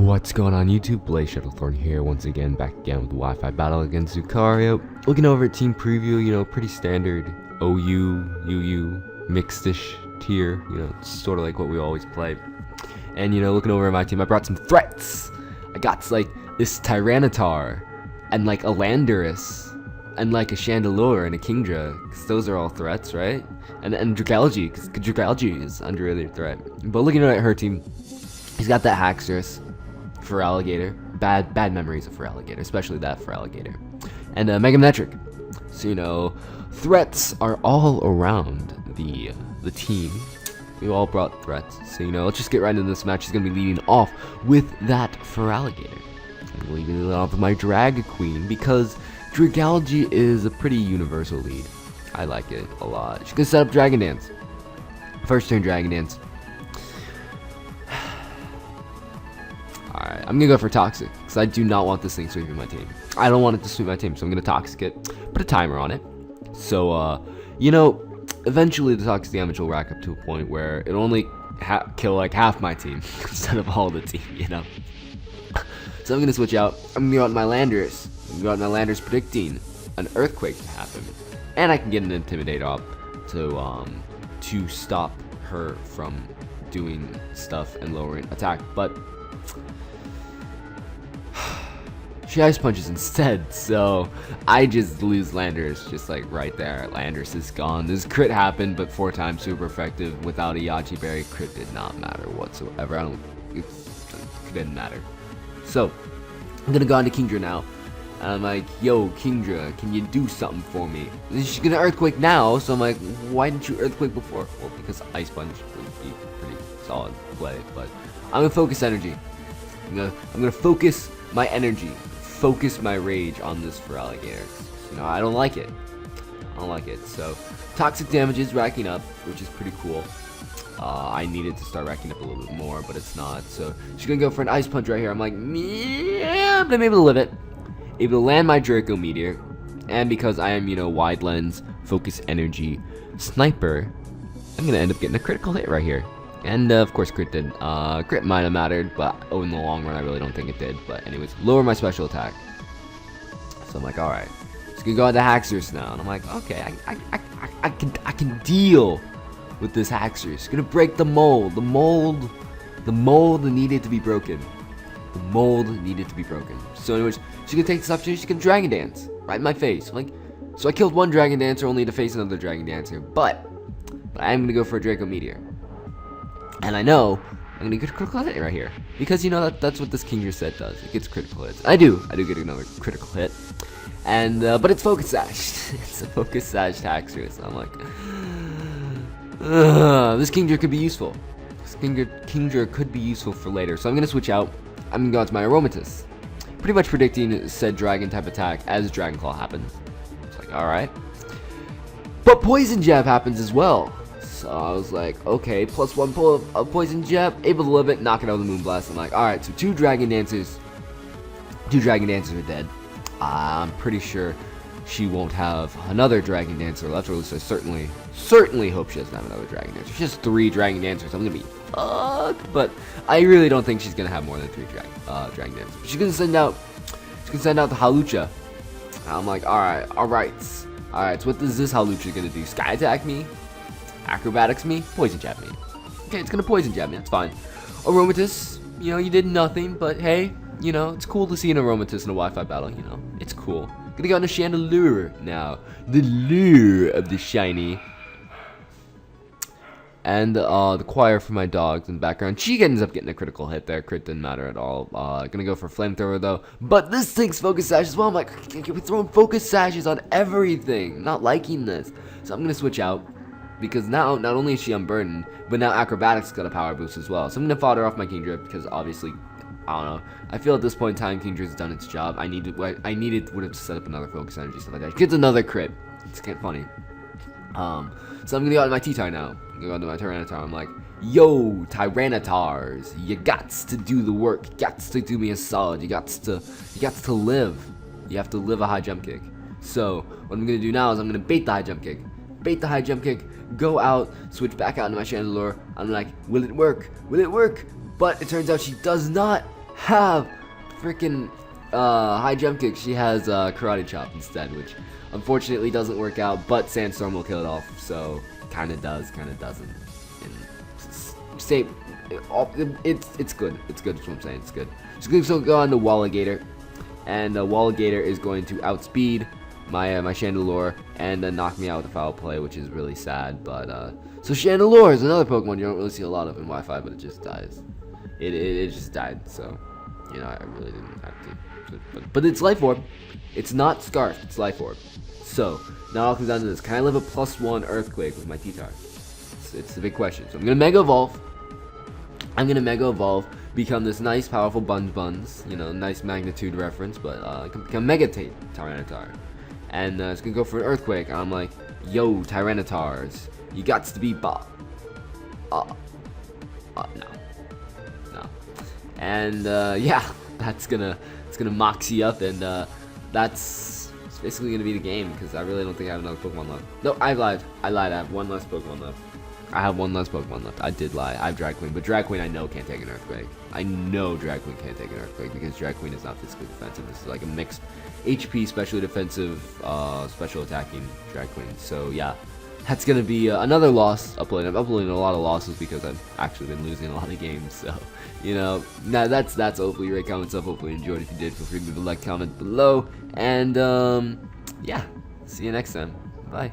What's going on YouTube? Blaze Shuttlethorn here once again, back again with the Wi-Fi battle against Zokario. Looking over at team preview, pretty standard OU, UU, mixed-ish tier, it's sort of like what we always play. And looking over at my team, I brought some threats. I got like this Tyranitar, and like a Landorus, and like a Chandelure and a Kingdra, because those are all threats, right? And Dragalge, because Dragalge is under a threat. But looking at her team, he's got that Haxorus for Alligator. Bad memories of for Alligator, especially that for Alligator. And Megametric. So threats are all around the team. We all brought threats. So let's just get right into this match. He's gonna be leading off with that for Alligator. I'm leading off with my Drag Queen because Dragalge is a pretty universal lead. I like it a lot. She's gonna set up Dragon Dance. First turn Dragon Dance. Alright, I'm gonna go for Toxic, because I do not want this thing sweeping my team. I don't want it to sweep my team, so I'm gonna Toxic it. Put a timer on it. So, eventually the Toxic damage will rack up to a point where it'll only kill like half my team, instead of all the team, So I'm gonna switch out. I'm gonna go out my Landorus. I'm gonna go out my Landorus predicting an Earthquake to happen. And I can get an Intimidate off to stop her from doing stuff and lowering attack. But she Ice Punches instead, so I just lose Landorus just like right there. Landorus is gone. This crit happened, but 4 times super effective without a Yachi Berry. Crit did not matter whatsoever. It didn't matter. So I'm gonna go on to Kingdra now. And I'm like, yo, Kingdra, can you do something for me? She's gonna Earthquake now, so I'm like, why didn't you Earthquake before? Well, because Ice Punch would be pretty solid play, but I'm gonna focus energy. I'm gonna focus my energy, focus my rage on this for Alligator. I don't like it. So toxic damage is racking up, which is pretty cool. I needed to start racking up a little bit more, but it's not. So she's gonna go for an Ice Punch right here. I'm like, yeah, but I'm able to live it. Able to land my Draco Meteor, and because I am, wide lens, focus energy, sniper, I'm gonna end up getting a critical hit right here. And of course crit did. Crit might have mattered, but in the long run I really don't think it did. But anyways, lower my special attack. So I'm like, alright. Just gonna go on the Haxorus now. And I'm like, okay, I can deal with this Haxorus. Gonna break the mold. The mold needed to be broken. The mold needed to be broken. So anyways, she's gonna take this opportunity, she's gonna Dragon Dance. Right in my face. I'm like, so I killed one Dragon Dancer only to face another Dragon Dancer. But I am gonna go for a Draco Meteor. And I know I'm gonna get a critical hit right here. Because that's what this Kingdra set does. It gets critical hits. I do get another critical hit. And but it's Focus Sash. It's a Focus Sash Haxorus. I'm like, this Kingdra could be useful. This Kingdra could be useful for later. So I'm gonna switch out. I'm gonna go out to my Aromatisse. Pretty much predicting said dragon type attack as Dragon Claw happens. It's like, alright. But Poison Jab happens as well. So I was like, okay, +1 pull of Poison Jab, able to live it, knock it out with the Moonblast. I'm like, alright, so 2 Dragon Dancers are dead. I'm pretty sure she won't have another Dragon Dancer left, or at least I certainly hope she doesn't have another Dragon Dancer. She has 3 Dragon Dancers. I'm gonna be fucked, but I really don't think she's gonna have more than 3 Dragon Dancers. She's gonna send out the Hawlucha. I'm like, alright. So what is this Hawlucha gonna do? Sky Attack me? Acrobatics me? Poison Jab me. Okay, it's gonna Poison Jab me. That's fine. Aromatisse, you did nothing, but hey, it's cool to see an Aromatisse in a Wi-Fi battle. It's cool. Gonna go on to Chandelure now. The lure of the shiny. And the choir for my dogs in the background. She ends up getting a critical hit there. Crit didn't matter at all. Gonna go for Flamethrower though. But this thing's Focus Sash as well. I'm like, we're throwing Focus Sashes on everything. Not liking this. So I'm gonna switch out. Because now, not only is she unburdened, but now Acrobatics got a power boost as well. So I'm gonna fodder off my Kingdra because obviously, I don't know. I feel at this point in time, Kingdra's done its job. I would have set up another Focus Energy, stuff like that. She gets another crit. It's kind of funny. So I'm gonna go out to my T-Tar now. I'm gonna go out to my Tyranitar. I'm like, yo, Tyranitars, you gots to do the work. You gots to do me a solid. You gots to live. You have to live a high jump kick. So what I'm gonna do now is I'm gonna bait the high jump kick. Bait the high jump kick. Go out. Switch back out into my Chandelure. I'm like, will it work? Will it work? But it turns out she does not. have freaking high jump kick. She has karate chop instead, which unfortunately doesn't work out, but Sandstorm will kill it off, so kind of does, kind of doesn't. And say it's good. It's good. That's what I'm saying. It's good. So go on to Walligator, and Walligator is going to outspeed my my Chandelure and knock me out with a foul play, which is really sad. But so Chandelure is another Pokemon you don't really see a lot of in Wi-Fi, but it just dies. It just died. So you know I really didn't have to. But it's Life Orb. It's not Scarf. It's Life Orb. So now it comes down to this: can I live a +1 Earthquake with my T-Tar? It's the big question. So I'm gonna Mega Evolve. Become this nice, powerful Buns, you know, nice magnitude reference, but become Mega Tyranitar. And it's gonna go for an Earthquake, and I'm like, yo, Tyranitars, you gots to be no. And yeah, it's gonna Moxie up, and that's basically gonna be the game, because I really don't think I have another Pokemon left. No, I lied, I have one less Pokemon left. I did lie. I have Drag Queen, but Drag Queen I know can't take an Earthquake. I know Drag Queen can't take an Earthquake because Drag Queen is not physically defensive. This is like a mixed HP, specially defensive, special attacking Drag Queen. So yeah, that's gonna be another loss. I'm uploading a lot of losses because I've actually been losing a lot of games. So you know, now that's hopefully you rate, comment, stuff. Hopefully you enjoyed. If you did, feel free to leave a like, comment below, and yeah, see you next time. Bye.